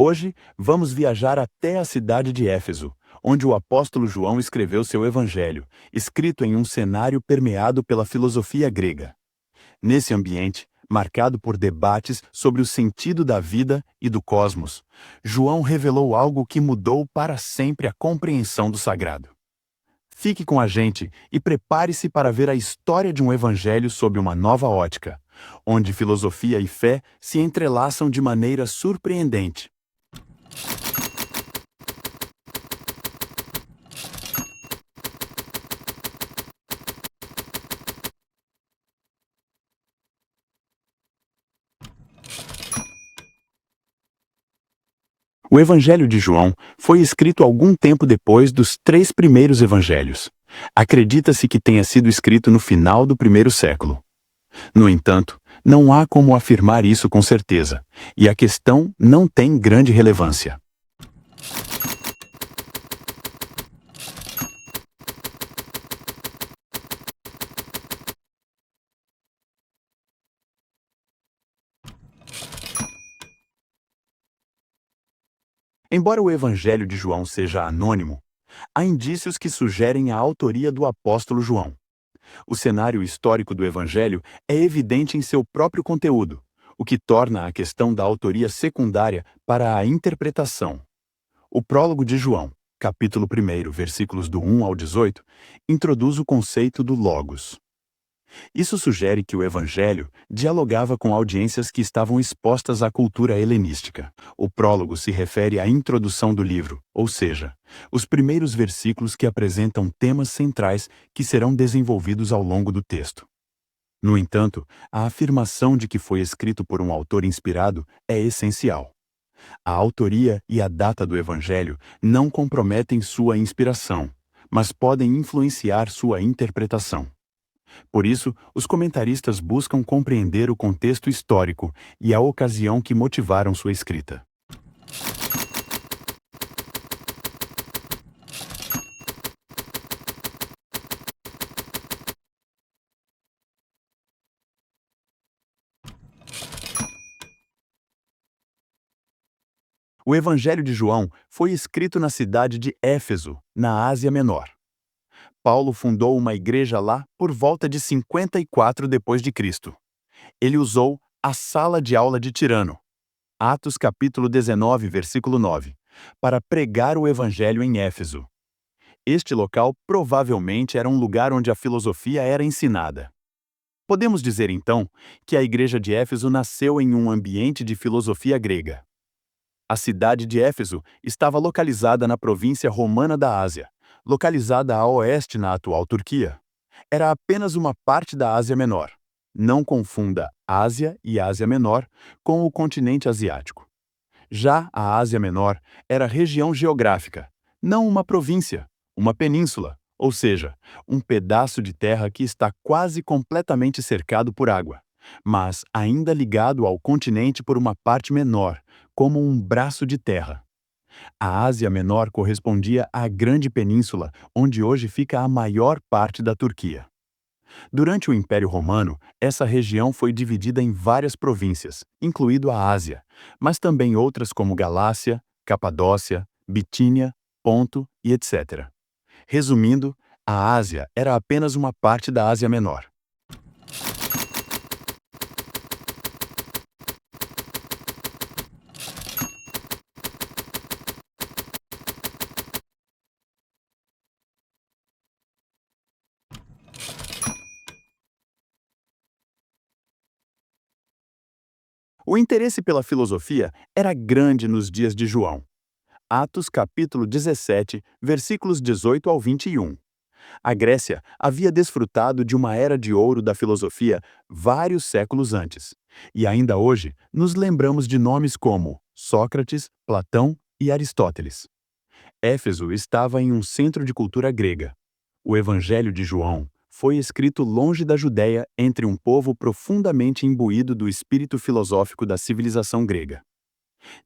Hoje, vamos viajar até a cidade de Éfeso, onde o apóstolo João escreveu seu evangelho, escrito em um cenário permeado pela filosofia grega. Nesse ambiente, marcado por debates sobre o sentido da vida e do cosmos, João revelou algo que mudou para sempre a compreensão do sagrado. Fique com a gente e prepare-se para ver a história de um evangelho sob uma nova ótica, onde filosofia e fé se entrelaçam de maneira surpreendente. O Evangelho de João foi escrito algum tempo depois dos três primeiros evangelhos. Acredita-se que tenha sido escrito no final do primeiro século. No entanto, não há como afirmar isso com certeza, e a questão não tem grande relevância. Embora o Evangelho de João seja anônimo, há indícios que sugerem a autoria do apóstolo João. O cenário histórico do Evangelho é evidente em seu próprio conteúdo, o que torna a questão da autoria secundária para a interpretação. O prólogo de João, capítulo 1, versículos do 1 ao 18, introduz o conceito do Logos. Isso sugere que o Evangelho dialogava com audiências que estavam expostas à cultura helenística. O prólogo se refere à introdução do livro, ou seja, os primeiros versículos que apresentam temas centrais que serão desenvolvidos ao longo do texto. No entanto, a afirmação de que foi escrito por um autor inspirado é essencial. A autoria e a data do Evangelho não comprometem sua inspiração, mas podem influenciar sua interpretação. Por isso, os comentaristas buscam compreender o contexto histórico e a ocasião que motivaram sua escrita. O Evangelho de João foi escrito na cidade de Éfeso, na Ásia Menor. Paulo fundou uma igreja lá por volta de 54 d.C. Ele usou a sala de aula de Tirano, Atos capítulo 19, versículo 9, para pregar o evangelho em Éfeso. Este local provavelmente era um lugar onde a filosofia era ensinada. Podemos dizer então que a igreja de Éfeso nasceu em um ambiente de filosofia grega. A cidade de Éfeso estava localizada na província romana da Ásia, localizada a oeste na atual Turquia. Era apenas uma parte da Ásia Menor. Não confunda Ásia e Ásia Menor com o continente asiático. Já a Ásia Menor era região geográfica, não uma província, uma península, ou seja, um pedaço de terra que está quase completamente cercado por água, mas ainda ligado ao continente por uma parte menor, como um braço de terra. A Ásia Menor correspondia à Grande Península, onde hoje fica a maior parte da Turquia. Durante o Império Romano, essa região foi dividida em várias províncias, incluindo a Ásia, mas também outras como Galácia, Capadócia, Bitínia, Ponto e etc. Resumindo, a Ásia era apenas uma parte da Ásia Menor. O interesse pela filosofia era grande nos dias de João. Atos capítulo 17, versículos 18 ao 21. A Grécia havia desfrutado de uma era de ouro da filosofia vários séculos antes, e ainda hoje nos lembramos de nomes como Sócrates, Platão e Aristóteles. Éfeso estava em um centro de cultura grega. O Evangelho de João foi escrito longe da Judéia entre um povo profundamente imbuído do espírito filosófico da civilização grega.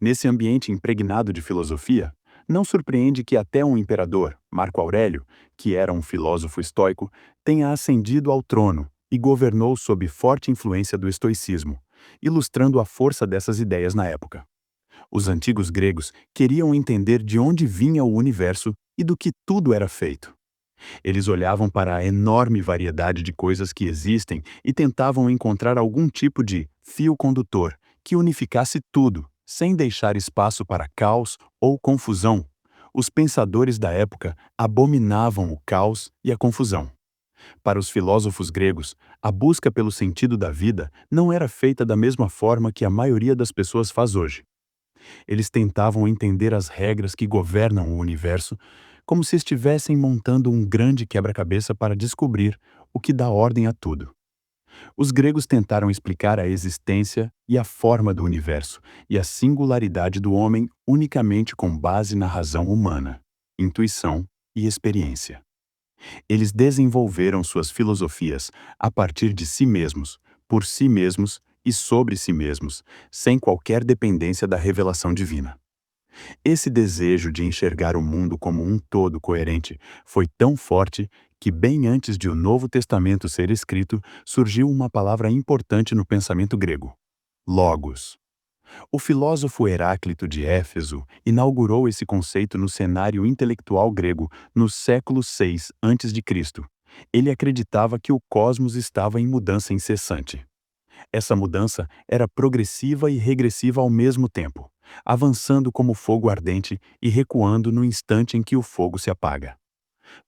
Nesse ambiente impregnado de filosofia, não surpreende que até um imperador, Marco Aurélio, que era um filósofo estoico, tenha ascendido ao trono e governou sob forte influência do estoicismo, ilustrando a força dessas ideias na época. Os antigos gregos queriam entender de onde vinha o universo e do que tudo era feito. Eles olhavam para a enorme variedade de coisas que existem e tentavam encontrar algum tipo de fio condutor que unificasse tudo, sem deixar espaço para caos ou confusão. Os pensadores da época abominavam o caos e a confusão. Para os filósofos gregos, a busca pelo sentido da vida não era feita da mesma forma que a maioria das pessoas faz hoje. Eles tentavam entender as regras que governam o universo, como se estivessem montando um grande quebra-cabeça para descobrir o que dá ordem a tudo. Os gregos tentaram explicar a existência e a forma do universo e a singularidade do homem unicamente com base na razão humana, intuição e experiência. Eles desenvolveram suas filosofias a partir de si mesmos, por si mesmos e sobre si mesmos, sem qualquer dependência da revelação divina. Esse desejo de enxergar o mundo como um todo coerente foi tão forte que, bem antes de o Novo Testamento ser escrito, surgiu uma palavra importante no pensamento grego: logos. O filósofo Heráclito de Éfeso inaugurou esse conceito no cenário intelectual grego no século VI a.C. Ele acreditava que o cosmos estava em mudança incessante. Essa mudança era progressiva e regressiva ao mesmo tempo, avançando como fogo ardente e recuando no instante em que o fogo se apaga.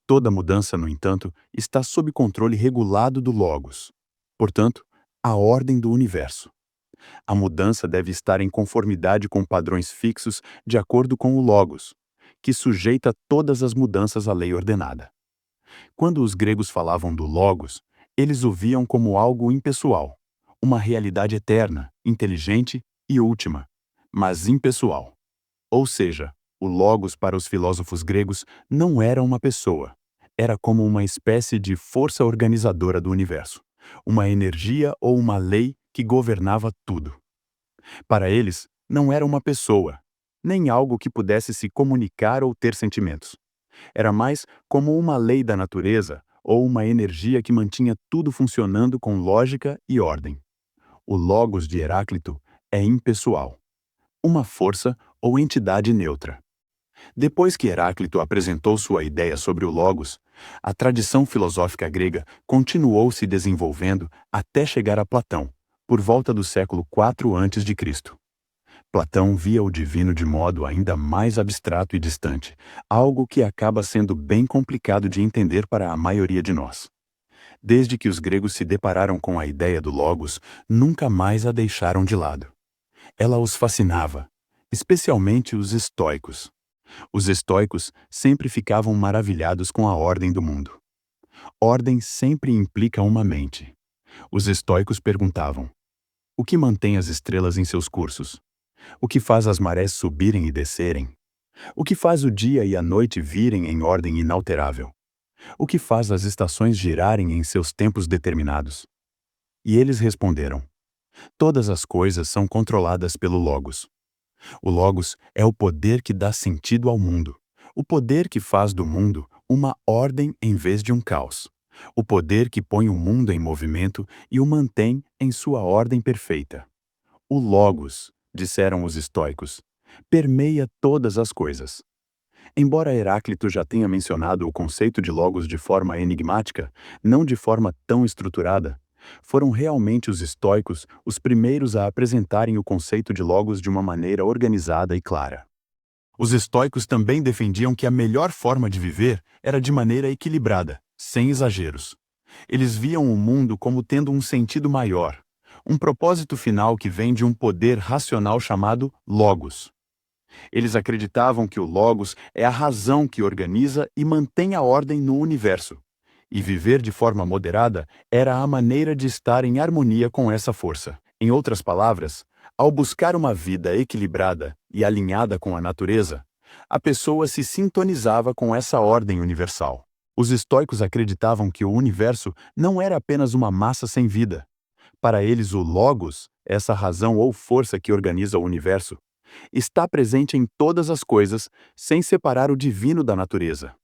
Toda mudança, no entanto, está sob controle regulado do Logos. Portanto, a ordem do universo. A mudança deve estar em conformidade com padrões fixos de acordo com o Logos, que sujeita todas as mudanças à lei ordenada. Quando os gregos falavam do Logos, eles o viam como algo impessoal, uma realidade eterna, inteligente e última, mas impessoal. Ou seja, o Logos para os filósofos gregos não era uma pessoa, era como uma espécie de força organizadora do universo, uma energia ou uma lei que governava tudo. Para eles, não era uma pessoa, nem algo que pudesse se comunicar ou ter sentimentos. Era mais como uma lei da natureza ou uma energia que mantinha tudo funcionando com lógica e ordem. O Logos de Heráclito é impessoal, uma força ou entidade neutra. Depois que Heráclito apresentou sua ideia sobre o Logos, a tradição filosófica grega continuou se desenvolvendo até chegar a Platão, por volta do século IV a.C. Platão via o divino de modo ainda mais abstrato e distante, algo que acaba sendo bem complicado de entender para a maioria de nós. Desde que os gregos se depararam com a ideia do Logos, nunca mais a deixaram de lado. Ela os fascinava, especialmente os estoicos. Os estoicos sempre ficavam maravilhados com a ordem do mundo. Ordem sempre implica uma mente. Os estoicos perguntavam: o que mantém as estrelas em seus cursos? O que faz as marés subirem e descerem? O que faz o dia e a noite virem em ordem inalterável? O que faz as estações girarem em seus tempos determinados? E eles responderam: todas as coisas são controladas pelo Logos. O Logos é o poder que dá sentido ao mundo, o poder que faz do mundo uma ordem em vez de um caos, o poder que põe o mundo em movimento e o mantém em sua ordem perfeita. O Logos, disseram os estoicos, permeia todas as coisas. Embora Heráclito já tenha mencionado o conceito de Logos de forma enigmática, não de forma tão estruturada, foram realmente os estoicos os primeiros a apresentarem o conceito de Logos de uma maneira organizada e clara. Os estoicos também defendiam que a melhor forma de viver era de maneira equilibrada, sem exageros. Eles viam o mundo como tendo um sentido maior, um propósito final que vem de um poder racional chamado Logos. Eles acreditavam que o Logos é a razão que organiza e mantém a ordem no universo. E viver de forma moderada era a maneira de estar em harmonia com essa força. Em outras palavras, ao buscar uma vida equilibrada e alinhada com a natureza, a pessoa se sintonizava com essa ordem universal. Os estoicos acreditavam que o universo não era apenas uma massa sem vida. Para eles, o Logos, essa razão ou força que organiza o universo, está presente em todas as coisas, sem separar o divino da natureza.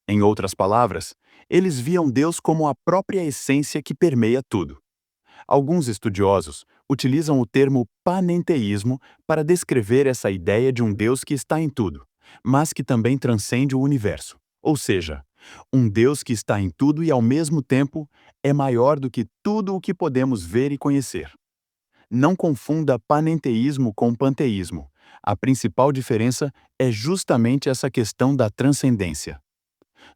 Em outras palavras, eles viam Deus como a própria essência que permeia tudo. Alguns estudiosos utilizam o termo panenteísmo para descrever essa ideia de um Deus que está em tudo, mas que também transcende o universo. Ou seja, um Deus que está em tudo e, ao mesmo tempo, é maior do que tudo o que podemos ver e conhecer. Não confunda panenteísmo com panteísmo. A principal diferença é justamente essa questão da transcendência.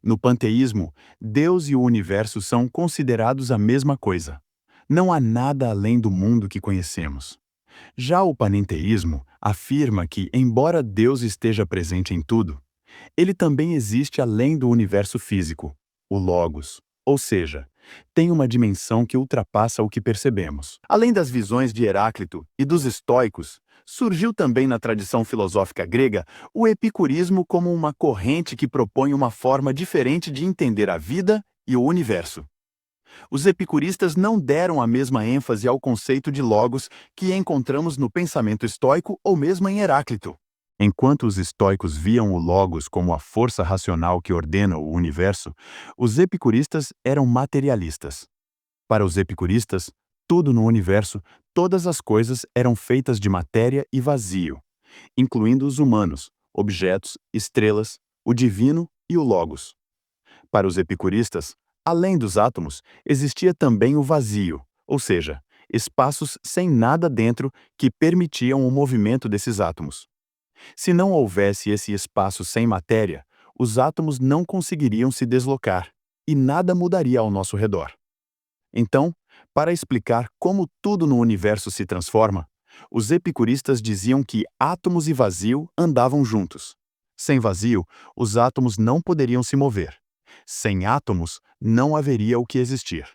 No panteísmo, Deus e o universo são considerados a mesma coisa. Não há nada além do mundo que conhecemos. Já o panenteísmo afirma que, embora Deus esteja presente em tudo, ele também existe além do universo físico, o Logos, ou seja, tem uma dimensão que ultrapassa o que percebemos. Além das visões de Heráclito e dos estoicos, surgiu também na tradição filosófica grega o epicurismo como uma corrente que propõe uma forma diferente de entender a vida e o universo. Os epicuristas não deram a mesma ênfase ao conceito de logos que encontramos no pensamento estoico ou mesmo em Heráclito. Enquanto os estoicos viam o logos como a força racional que ordena o universo, os epicuristas eram materialistas. Para os epicuristas, tudo no universo, todas as coisas eram feitas de matéria e vazio, incluindo os humanos, objetos, estrelas, o divino e o logos. Para os epicuristas, além dos átomos, existia também o vazio, ou seja, espaços sem nada dentro que permitiam o movimento desses átomos. Se não houvesse esse espaço sem matéria, os átomos não conseguiriam se deslocar e nada mudaria ao nosso redor. Então, para explicar como tudo no universo se transforma, os epicuristas diziam que átomos e vazio andavam juntos. Sem vazio, os átomos não poderiam se mover. Sem átomos, não haveria o que existir.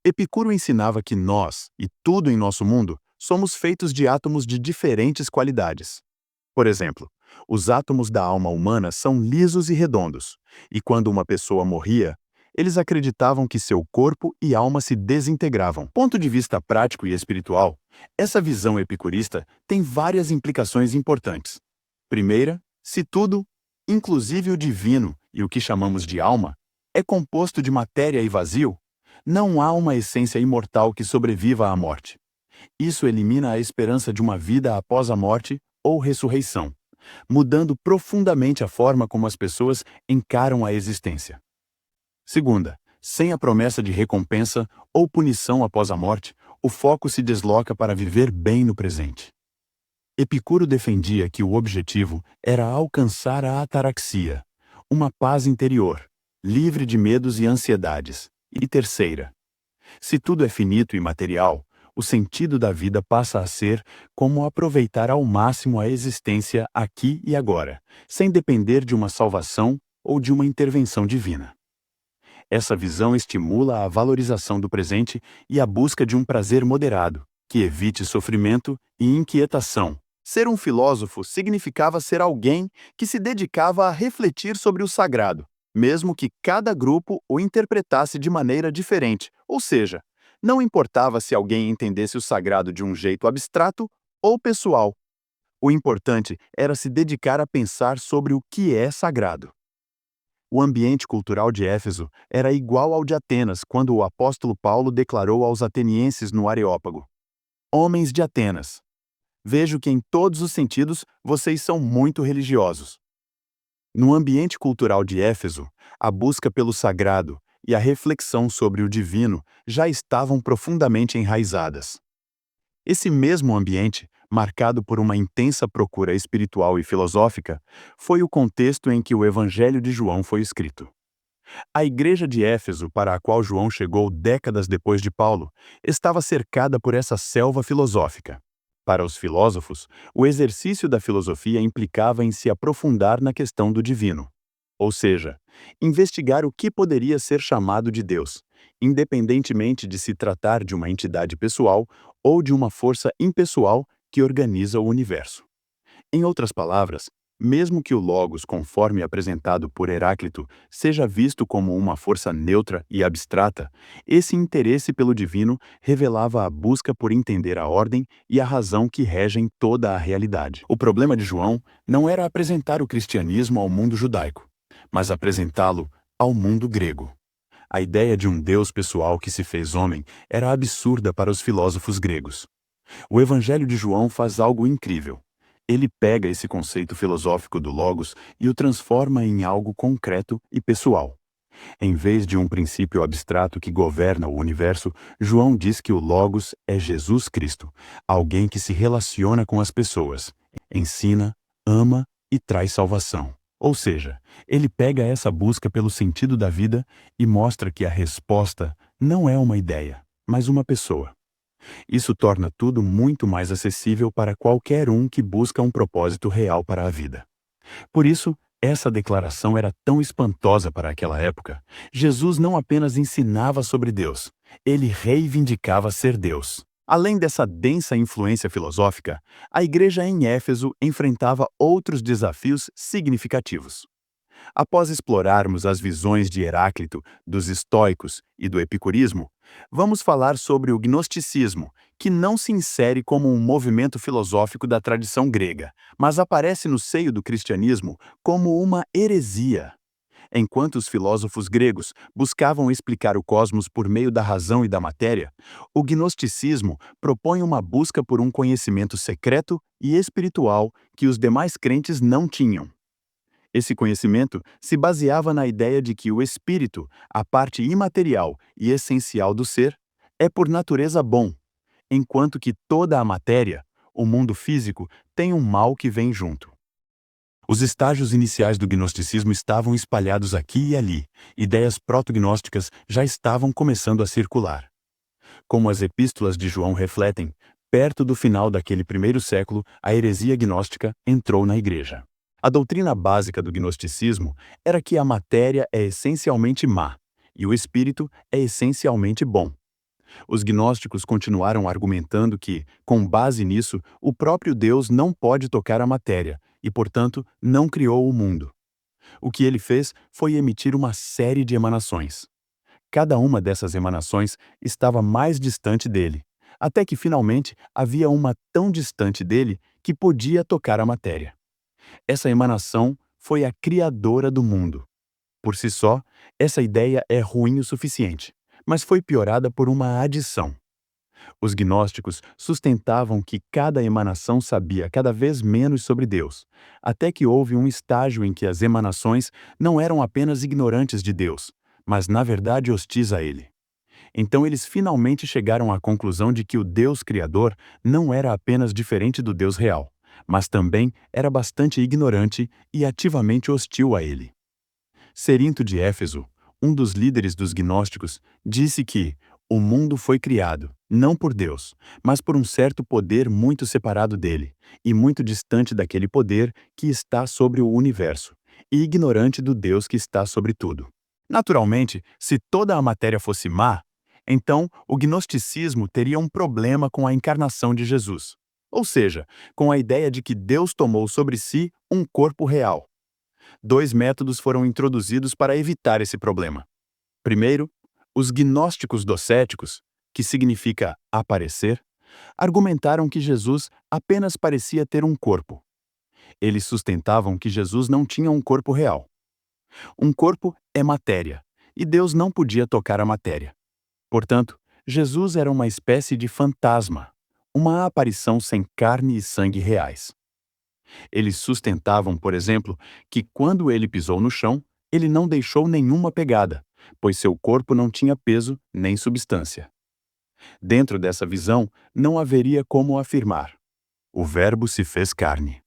Epicuro ensinava que nós, e tudo em nosso mundo, somos feitos de átomos de diferentes qualidades. Por exemplo, os átomos da alma humana são lisos e redondos, e quando uma pessoa morria, eles acreditavam que seu corpo e alma se desintegravam. Ponto de vista prático e espiritual, essa visão epicurista tem várias implicações importantes. Primeira, se tudo, inclusive o divino e o que chamamos de alma, é composto de matéria e vazio, não há uma essência imortal que sobreviva à morte. Isso elimina a esperança de uma vida após a morte ou ressurreição, mudando profundamente a forma como as pessoas encaram a existência. Segunda, sem a promessa de recompensa ou punição após a morte, o foco se desloca para viver bem no presente. Epicuro defendia que o objetivo era alcançar a ataraxia, uma paz interior, livre de medos e ansiedades. E terceira, se tudo é finito e material, o sentido da vida passa a ser como aproveitar ao máximo a existência aqui e agora, sem depender de uma salvação ou de uma intervenção divina. Essa visão estimula a valorização do presente e a busca de um prazer moderado, que evite sofrimento e inquietação. Ser um filósofo significava ser alguém que se dedicava a refletir sobre o sagrado, mesmo que cada grupo o interpretasse de maneira diferente, ou seja, não importava se alguém entendesse o sagrado de um jeito abstrato ou pessoal. O importante era se dedicar a pensar sobre o que é sagrado. O ambiente cultural de Éfeso era igual ao de Atenas quando o apóstolo Paulo declarou aos atenienses no Areópago: Homens de Atenas, vejo que em todos os sentidos vocês são muito religiosos. No ambiente cultural de Éfeso, a busca pelo sagrado e a reflexão sobre o divino já estavam profundamente enraizadas. Esse mesmo ambiente, marcado por uma intensa procura espiritual e filosófica, foi o contexto em que o Evangelho de João foi escrito. A igreja de Éfeso, para a qual João chegou décadas depois de Paulo, estava cercada por essa selva filosófica. Para os filósofos, o exercício da filosofia implicava em se aprofundar na questão do divino, ou seja, investigar o que poderia ser chamado de Deus, independentemente de se tratar de uma entidade pessoal ou de uma força impessoal que organiza o universo. Em outras palavras, mesmo que o Logos, conforme apresentado por Heráclito, seja visto como uma força neutra e abstrata, esse interesse pelo divino revelava a busca por entender a ordem e a razão que regem toda a realidade. O problema de João não era apresentar o cristianismo ao mundo judaico, mas apresentá-lo ao mundo grego. A ideia de um Deus pessoal que se fez homem era absurda para os filósofos gregos. O Evangelho de João faz algo incrível. Ele pega esse conceito filosófico do Logos e o transforma em algo concreto e pessoal. Em vez de um princípio abstrato que governa o universo, João diz que o Logos é Jesus Cristo, alguém que se relaciona com as pessoas, ensina, ama e traz salvação. Ou seja, ele pega essa busca pelo sentido da vida e mostra que a resposta não é uma ideia, mas uma pessoa. Isso torna tudo muito mais acessível para qualquer um que busca um propósito real para a vida. Por isso, essa declaração era tão espantosa para aquela época. Jesus não apenas ensinava sobre Deus, ele reivindicava ser Deus. Além dessa densa influência filosófica, a igreja em Éfeso enfrentava outros desafios significativos. Após explorarmos as visões de Heráclito, dos estoicos e do epicurismo, vamos falar sobre o gnosticismo, que não se insere como um movimento filosófico da tradição grega, mas aparece no seio do cristianismo como uma heresia. Enquanto os filósofos gregos buscavam explicar o cosmos por meio da razão e da matéria, o gnosticismo propõe uma busca por um conhecimento secreto e espiritual que os demais crentes não tinham. Esse conhecimento se baseava na ideia de que o espírito, a parte imaterial e essencial do ser, é por natureza bom, enquanto que toda a matéria, o mundo físico, tem um mal que vem junto. Os estágios iniciais do gnosticismo estavam espalhados aqui e ali. Ideias protognósticas já estavam começando a circular. Como as epístolas de João refletem, perto do final daquele primeiro século, a heresia gnóstica entrou na igreja. A doutrina básica do gnosticismo era que a matéria é essencialmente má e o espírito é essencialmente bom. Os gnósticos continuaram argumentando que, com base nisso, o próprio Deus não pode tocar a matéria e, portanto, não criou o mundo. O que ele fez foi emitir uma série de emanações. Cada uma dessas emanações estava mais distante dele, até que finalmente havia uma tão distante dele que podia tocar a matéria. Essa emanação foi a criadora do mundo. Por si só, essa ideia é ruim o suficiente, mas foi piorada por uma adição. Os gnósticos sustentavam que cada emanação sabia cada vez menos sobre Deus, até que houve um estágio em que as emanações não eram apenas ignorantes de Deus, mas na verdade hostis a ele. Então eles finalmente chegaram à conclusão de que o Deus Criador não era apenas diferente do Deus real, mas também era bastante ignorante e ativamente hostil a ele. Cerinto de Éfeso, um dos líderes dos gnósticos, disse que o mundo foi criado, não por Deus, mas por um certo poder muito separado dele, e muito distante daquele poder que está sobre o universo, e ignorante do Deus que está sobre tudo. Naturalmente, se toda a matéria fosse má, então o gnosticismo teria um problema com a encarnação de Jesus, ou seja, com a ideia de que Deus tomou sobre si um corpo real. Dois métodos foram introduzidos para evitar esse problema. Primeiro, os gnósticos docéticos, que significa aparecer, argumentaram que Jesus apenas parecia ter um corpo. Eles sustentavam que Jesus não tinha um corpo real. Um corpo é matéria, e Deus não podia tocar a matéria. Portanto, Jesus era uma espécie de fantasma, uma aparição sem carne e sangue reais. Eles sustentavam, por exemplo, que quando ele pisou no chão, ele não deixou nenhuma pegada, pois seu corpo não tinha peso nem substância. Dentro dessa visão, não haveria como afirmar: o Verbo se fez carne.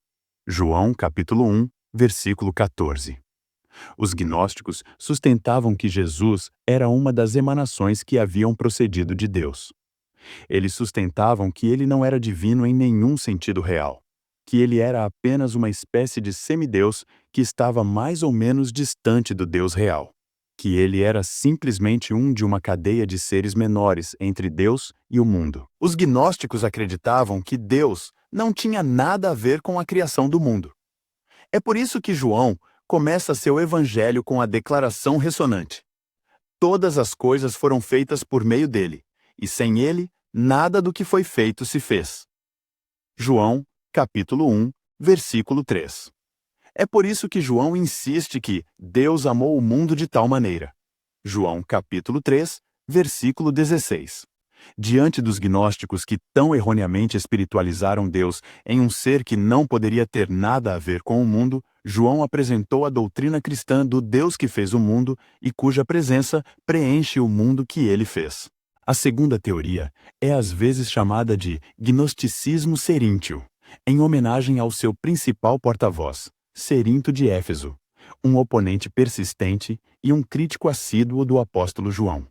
João capítulo 1, versículo 14. Os gnósticos sustentavam que Jesus era uma das emanações que haviam procedido de Deus. Eles sustentavam que ele não era divino em nenhum sentido real, que ele era apenas uma espécie de semideus que estava mais ou menos distante do Deus real, que ele era simplesmente um de uma cadeia de seres menores entre Deus e o mundo. Os gnósticos acreditavam que Deus não tinha nada a ver com a criação do mundo. É por isso que João começa seu evangelho com a declaração ressonante: todas as coisas foram feitas por meio dele, e sem ele, nada do que foi feito se fez. João, capítulo 1, versículo 3. É por isso que João insiste que Deus amou o mundo de tal maneira. João capítulo 3, versículo 16. Diante dos gnósticos que tão erroneamente espiritualizaram Deus em um ser que não poderia ter nada a ver com o mundo, João apresentou a doutrina cristã do Deus que fez o mundo e cuja presença preenche o mundo que ele fez. A segunda teoria é às vezes chamada de gnosticismo seríntio, em homenagem ao seu principal porta-voz, Cerinto de Éfeso, um oponente persistente e um crítico assíduo do apóstolo João.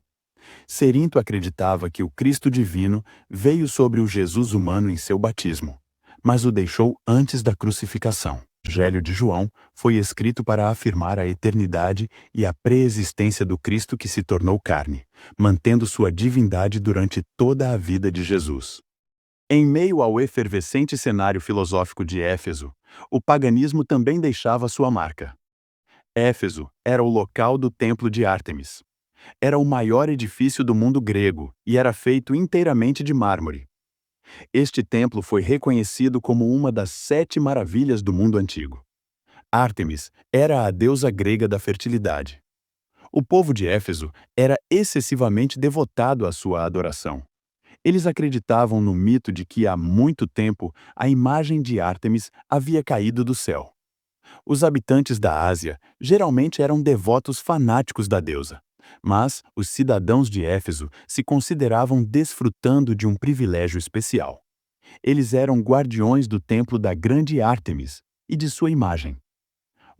Cerinto acreditava que o Cristo divino veio sobre o Jesus humano em seu batismo, mas o deixou antes da crucificação. O Evangelho de João foi escrito para afirmar a eternidade e a preexistência do Cristo que se tornou carne, mantendo sua divindade durante toda a vida de Jesus. Em meio ao efervescente cenário filosófico de Éfeso, o paganismo também deixava sua marca. Éfeso era o local do templo de Ártemis. Era o maior edifício do mundo grego e era feito inteiramente de mármore. Este templo foi reconhecido como uma das 7 maravilhas do mundo antigo. Ártemis era a deusa grega da fertilidade. O povo de Éfeso era excessivamente devotado à sua adoração. Eles acreditavam no mito de que há muito tempo a imagem de Ártemis havia caído do céu. Os habitantes da Ásia geralmente eram devotos fanáticos da deusa. Mas os cidadãos de Éfeso se consideravam desfrutando de um privilégio especial. Eles eram guardiões do templo da grande Ártemis e de sua imagem.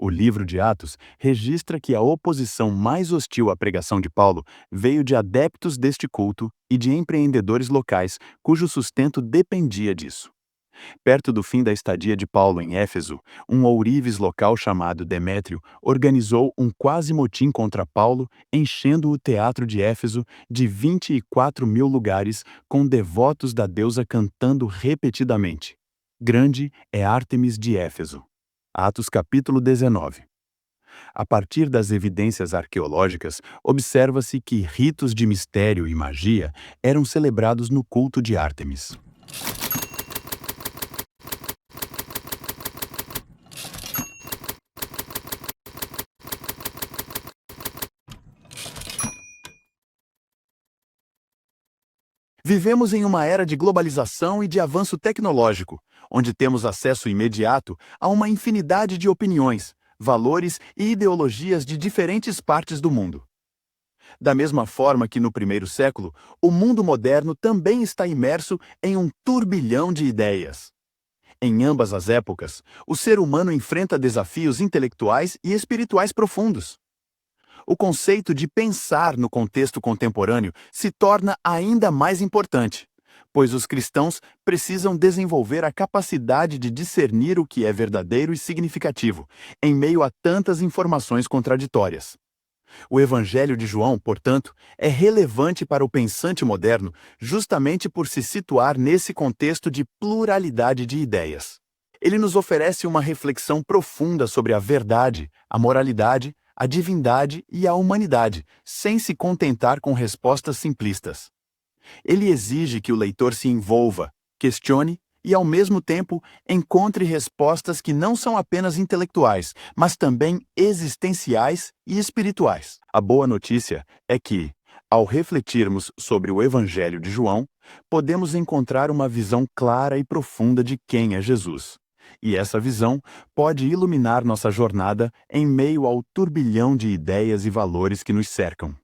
O livro de Atos registra que a oposição mais hostil à pregação de Paulo veio de adeptos deste culto e de empreendedores locais cujo sustento dependia disso. Perto do fim da estadia de Paulo em Éfeso, um ourives local chamado Demétrio organizou um quase motim contra Paulo, enchendo o teatro de Éfeso de 24.000 lugares, com devotos da deusa cantando repetidamente: "Grande é Ártemis de Éfeso." Atos capítulo 19. A partir das evidências arqueológicas, observa-se que ritos de mistério e magia eram celebrados no culto de Ártemis. Vivemos em uma era de globalização e de avanço tecnológico, onde temos acesso imediato a uma infinidade de opiniões, valores e ideologias de diferentes partes do mundo. Da mesma forma que no primeiro século, o mundo moderno também está imerso em um turbilhão de ideias. Em ambas as épocas, o ser humano enfrenta desafios intelectuais e espirituais profundos. O conceito de pensar no contexto contemporâneo se torna ainda mais importante, pois os cristãos precisam desenvolver a capacidade de discernir o que é verdadeiro e significativo, em meio a tantas informações contraditórias. O Evangelho de João, portanto, é relevante para o pensante moderno justamente por se situar nesse contexto de pluralidade de ideias. Ele nos oferece uma reflexão profunda sobre a verdade, a moralidade, a divindade e a humanidade, sem se contentar com respostas simplistas. Ele exige que o leitor se envolva, questione e, ao mesmo tempo, encontre respostas que não são apenas intelectuais, mas também existenciais e espirituais. A boa notícia é que, ao refletirmos sobre o Evangelho de João, podemos encontrar uma visão clara e profunda de quem é Jesus. E essa visão pode iluminar nossa jornada em meio ao turbilhão de ideias e valores que nos cercam.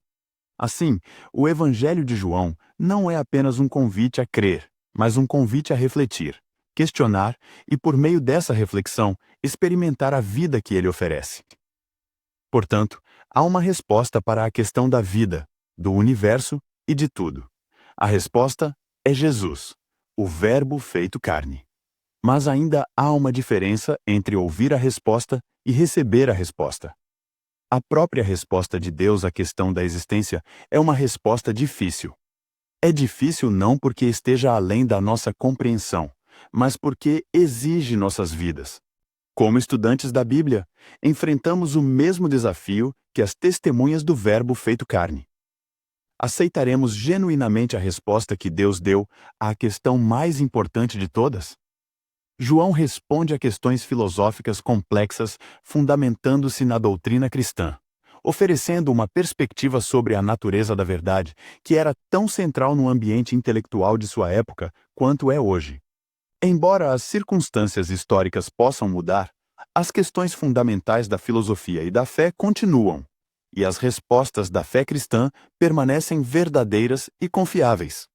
Assim, o Evangelho de João não é apenas um convite a crer, mas um convite a refletir, questionar e, por meio dessa reflexão, experimentar a vida que ele oferece. Portanto, há uma resposta para a questão da vida, do universo e de tudo. A resposta é Jesus, o Verbo feito carne. Mas ainda há uma diferença entre ouvir a resposta e receber a resposta. A própria resposta de Deus à questão da existência é uma resposta difícil. É difícil não porque esteja além da nossa compreensão, mas porque exige nossas vidas. Como estudantes da Bíblia, enfrentamos o mesmo desafio que as testemunhas do Verbo feito carne. Aceitaremos genuinamente a resposta que Deus deu à questão mais importante de todas? João responde a questões filosóficas complexas fundamentando-se na doutrina cristã. oferecendo uma perspectiva sobre a natureza da verdade que era tão central no ambiente intelectual de sua época quanto é hoje. Embora as circunstâncias históricas possam mudar, as questões fundamentais da filosofia e da fé continuam, e as respostas da fé cristã permanecem verdadeiras e confiáveis.